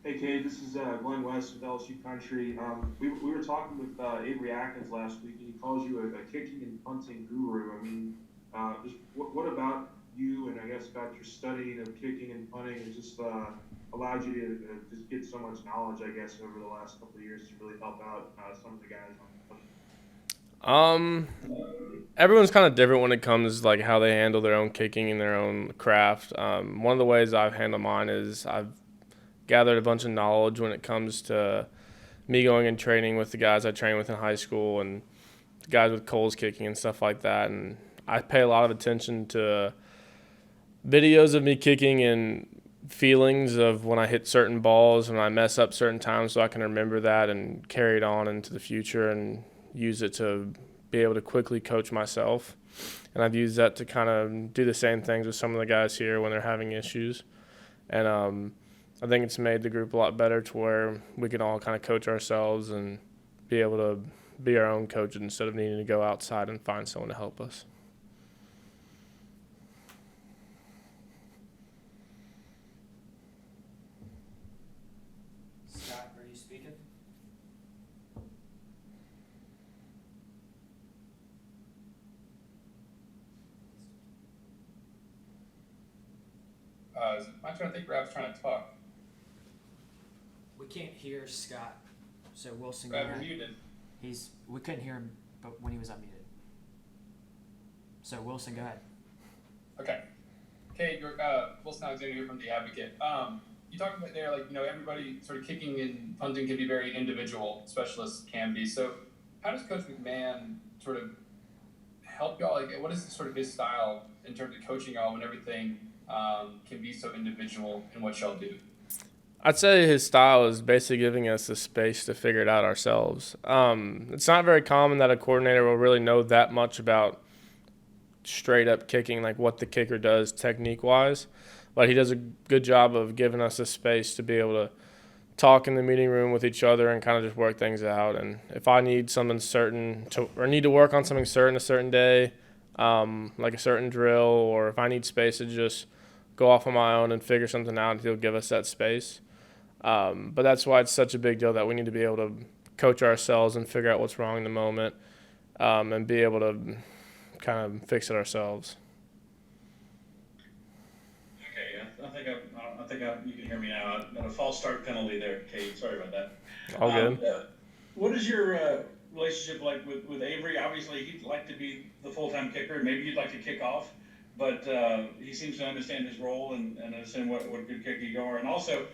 Hey, Cade, this is Glenn West with LSU Country. We were talking with Avery last week, and he calls you a kicking and punting guru. I mean, just what about you and I guess about your studying of kicking and punting has just allowed you to just get so much knowledge, I guess, over the last couple of years to really help out some of the guys on Um, Everyone's kind of different when it comes like how they handle their own kicking and their own craft. One of the ways I've handled mine is I've gathered a bunch of knowledge when it comes to me going and training with the guys I trained with in high school and the guys with Coles kicking and stuff like that. And I pay a lot of attention to videos of me kicking and feelings of when I hit certain balls and I mess up certain times so I can remember that and carry it on into the future and use it to be able to quickly coach myself. And I've used that to kind of do the same things with some of the guys here when they're having issues. And I think it's made the group a lot better to where we can all kind of coach ourselves and be able to be our own coaches instead of needing to go outside and find someone to help us. Scott, are you speaking? Is it my turn? I think Rob's trying to talk. We can't hear Scott, so Wilson, go Rob, you're ahead. muted. We couldn't hear him, but when he was unmuted. So Wilson, go ahead. Okay. Cade York, Wilson Alexander here from The Advocate. You talked about there, like, everybody sort of kicking and punting can be very individual, specialists can be. So, how does Coach McMahon sort of help y'all? Like, what is sort of his style in terms of coaching y'all when everything can be so individual in what y'all do? I'd say his style is basically giving us the space to figure it out ourselves. It's not very common that a coordinator will really know that much about straight up kicking, like what the kicker does technique wise. But he does a good job of giving us the space to be able to talk in the meeting room with each other and kind of just work things out. And if I need something certain to, or need to work on something certain a certain day, like a certain drill, or if I need space to just go off on my own and figure something out, he'll give us that space. But that's why it's such a big deal that we need to be able to coach ourselves and figure out what's wrong in the moment, and be able to kind of fix it ourselves. Okay, you can hear me now. A false start penalty there, Kate. Sorry about that. All Um, good. uh, what is your relationship like with Avery? Obviously, he'd like to be the full-time kicker, and maybe you'd like to kick off, but he seems to understand his role and understand what good kicker you are. And also,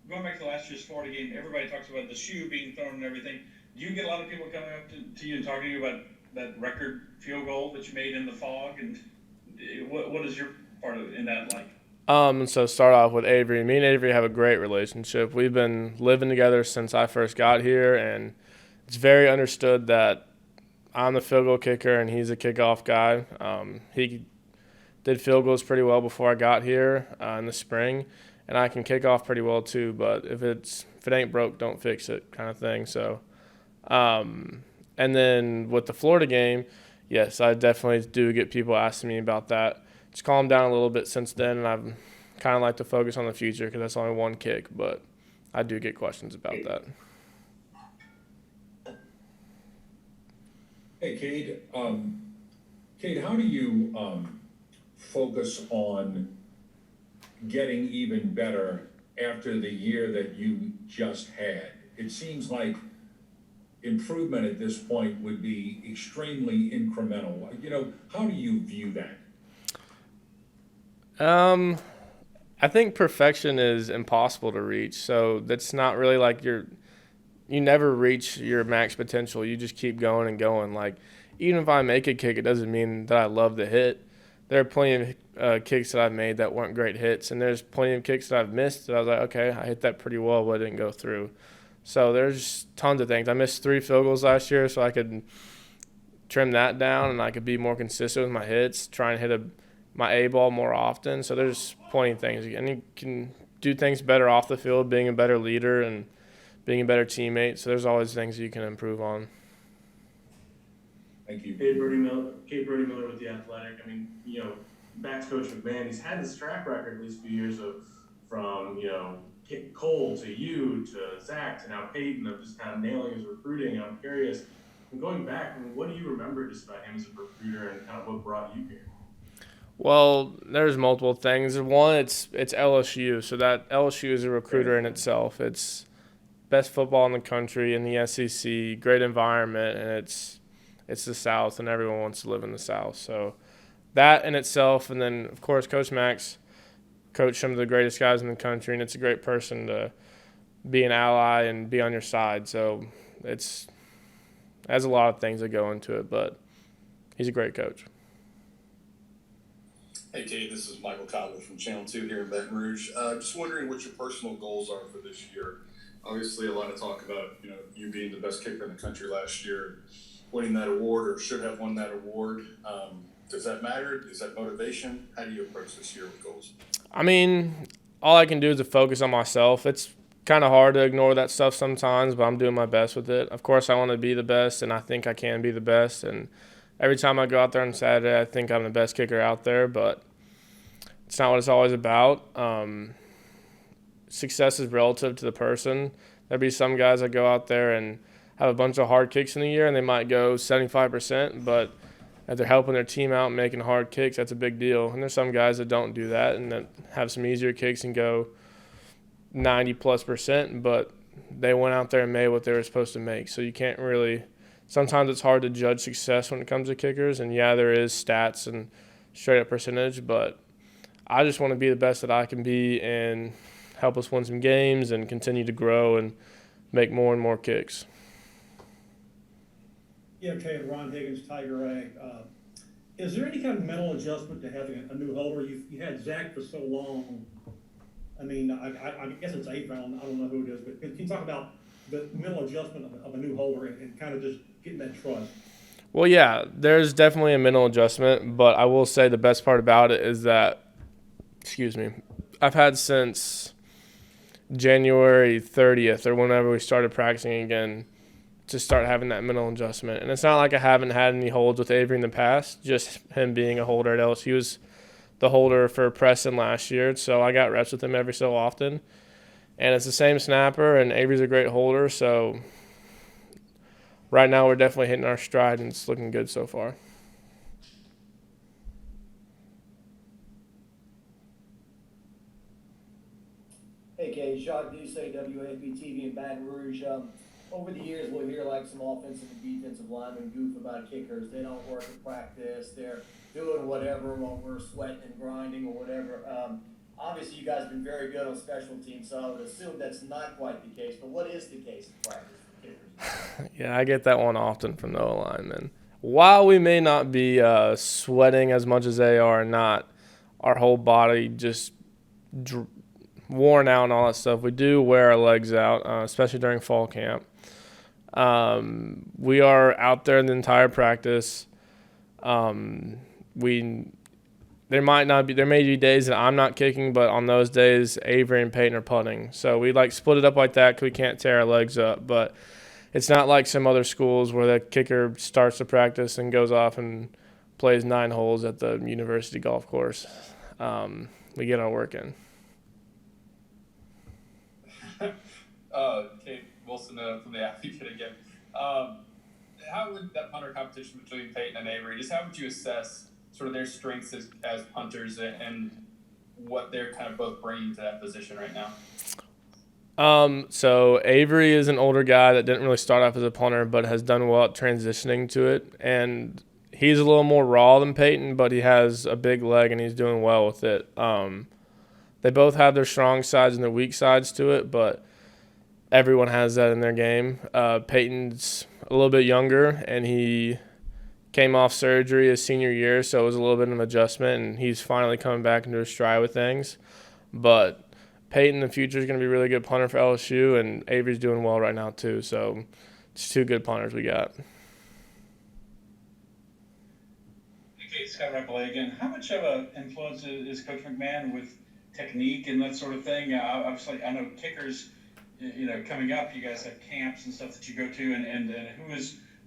going back to last year's Florida game, everybody talks about the shoe being thrown and everything. Do you get a lot of people coming up to you and talking to you about that record field goal that you made in the fog? And what is your part of in that like? So start off with Avery. Me and Avery have a great relationship. We've been living together since I first got here, and it's very understood that I'm the field goal kicker and he's a kickoff guy. He did field goals pretty well before I got here in the spring, and I can kick off pretty well too. But if it ain't broke, don't fix it, kind of thing. So, and then with the Florida game, yes, I definitely do get people asking me about that. It's calmed down a little bit since then, and I've kind of like to focus on the future because that's only one kick. But I do get questions about that. Hey, Cade. Cade, how do you focus on getting even better after the year that you just had? It seems like improvement at this point would be extremely incremental. How do you view that? Um, I think perfection is impossible to reach. So that's not really like you never reach your max potential. You just keep going and going. Like even if I make a kick, it doesn't mean that I love the hit. There are plenty of kicks that I've made that weren't great hits, and there's plenty of kicks that I've missed that I was like, okay, I hit that pretty well, but it didn't go through. So there's tons of things. I missed 3 field goals last year, so I could trim that down and I could be more consistent with my hits, try and hit my A ball more often. So there's plenty of things, and you can do things better off the field, being a better leader and being a better teammate. So there's always things you can improve on. Thank you. Cade Miller with the Athletic. I mean, back to Coach McMahon, he's had this track record these few years of from Cole to you to Zach to now Peyton of just kind of nailing his recruiting. And I'm curious, going back, what do you remember just about him as a recruiter and kind of what brought you here? Well, there's multiple things. One, it's LSU, so that LSU is a recruiter in itself. It's best football in the country in the SEC, great environment, and it's the South, and everyone wants to live in the South. So that in itself, and then of course Coach Mack's coached some of the greatest guys in the country, and it's a great person to be an ally and be on your side. So it has a lot of things that go into it, but he's a great coach. Hey, Cade, this is Michael Cotler from Channel 2 here in Baton Rouge. Just wondering what your personal goals are for this year. Obviously, a lot of talk about, you being the best kicker in the country last year, winning that award or should have won that award. Does that matter? Is that motivation? How do you approach this year with goals? I mean, all I can do is to focus on myself. It's kind of hard to ignore that stuff sometimes, but I'm doing my best with it. Of course, I want to be the best, and I think I can be the best. And every time I go out there on Saturday, I think I'm the best kicker out there, but it's not what it's always about. Success is relative to the person. There'll be some guys that go out there and have a bunch of hard kicks in the year, and they might go 75%, but if they're helping their team out and making hard kicks, that's a big deal. And there's some guys that don't do that and that have some easier kicks and go 90+%, but they went out there and made what they were supposed to make. So you can't really – sometimes it's hard to judge success when it comes to kickers. And, yeah, there is stats and straight-up percentage, but I just want to be the best that I can be and help us win some games and continue to grow and make more and more kicks. Yeah, okay, Ron Higgins, Tiger Egg. Is there any kind of mental adjustment to having a new holder? You had Zach for so long. I mean, I guess it's Avery. I don't know who it is, but can you talk about the mental adjustment of a new holder and kind of just getting that trust? Well, yeah, there's definitely a mental adjustment, but I will say the best part about it is that, I've had since January 30th or whenever we started practicing again to start having that mental adjustment. And it's not like I haven't had any holds with Avery in the past, just him being a holder at LSU. He was the holder for Preston last year, so I got reps with him every so often. And it's the same snapper, and Avery's a great holder, so right now we're definitely hitting our stride, and it's looking good so far. Hey, Cade, Jacques Doucet, WAP-TV in Baton Rouge. Over the years, we'll hear like some offensive and defensive linemen goof about kickers. They don't work at practice. They're doing whatever while we're sweating and grinding or whatever. Obviously, you guys have been very good on special teams, so I would assume that's not quite the case. But what is the case in practice for kickers? Yeah, I get that one often from the O-linemen. While we may not be sweating as much as they are, not our whole body just worn out and all that stuff, we do wear our legs out, especially during fall camp. We are out there in the entire practice. There may be days that I'm not kicking, but on those days, Avery and Peyton are punting. So we split it up like that because we can't tear our legs up. But it's not like some other schools where the kicker starts the practice and goes off and plays 9 holes at the university golf course. We get our work in. Cade Wilson from the Advocate again. How would that punter competition between Peyton and Avery, just how would you assess sort of their strengths as punters and what they're kind of both bringing to that position right now? So Avery is an older guy that didn't really start off as a punter but has done well at transitioning to it. And he's a little more raw than Peyton, but he has a big leg and he's doing well with it. They both have their strong sides and their weak sides to it, but everyone has that in their game. Peyton's a little bit younger, and he came off surgery his senior year, so it was a little bit of an adjustment, and he's finally coming back into his stride with things. But Peyton in the future is going to be a really good punter for LSU, and Avery's doing well right now too. So it's 2 good punters we got. Okay, Scott Rappelé again. How much of an influence is Coach McMahon with technique and that sort of thing? Obviously, I know kickers, coming up, you guys have camps and stuff that you go to, and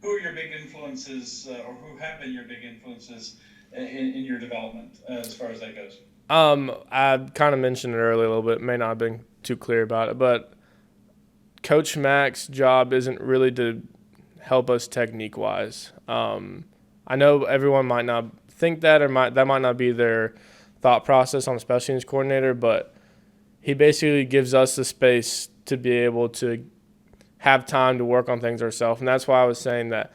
who are your big influences, or who have been your big influences in your development as far as that goes? I kind of mentioned it earlier a little bit. It may not have been too clear about it. But Coach Mack's job isn't really to help us technique-wise. I know everyone might not think that, or that might not be their thought process on a special teams coordinator, but he basically gives us the space to be able to have time to work on things ourselves. And that's why I was saying that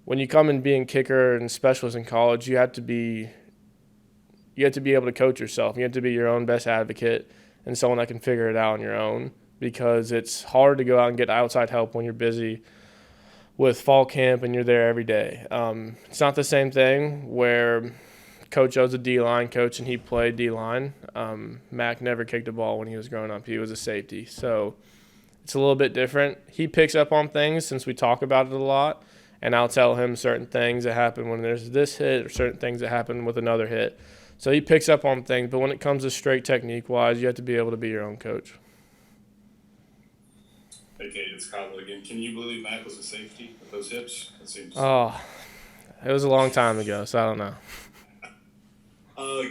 when you come and being kicker and specialist in college, you have to be able to coach yourself. You have to be your own best advocate and someone that can figure it out on your own, because it's hard to go out and get outside help when you're busy with fall camp and you're there every day. It's not the same thing where Coach O's a D-line coach and he played D-line. Mack never kicked a ball when he was growing up. He was a safety. So it's a little bit different. He picks up on things since we talk about it a lot, and I'll tell him certain things that happen when there's this hit or certain things that happen with another hit. So he picks up on things, but when it comes to straight technique-wise, you have to be able to be your own coach. Hey, Cade, it's Kyle again. Can you believe Mack was a safety with those hips? It seems. Oh, it was a long time ago, so I don't know.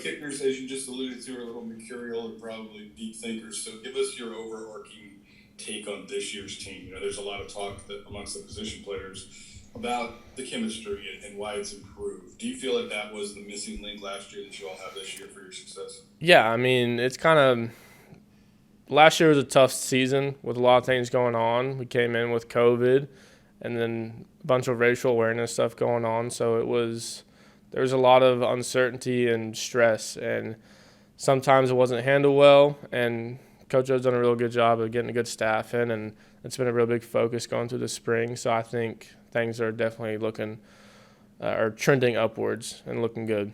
Kickers, as you just alluded to, are a little mercurial and probably deep thinkers. So give us your overarching take on this year's team. You know, there's a lot of talk amongst the position players about the chemistry and why it's improved. Do you feel like that was the missing link last year that you all have this year for your success? Yeah, I mean, it's kind of – last year was a tough season with a lot of things going on. We came in with COVID and then a bunch of racial awareness stuff going on. So there was a lot of uncertainty and stress, and sometimes it wasn't handled well. And Coach O's done a real good job of getting a good staff in, and it's been a real big focus going through the spring. So I think things are definitely looking or trending upwards and looking good.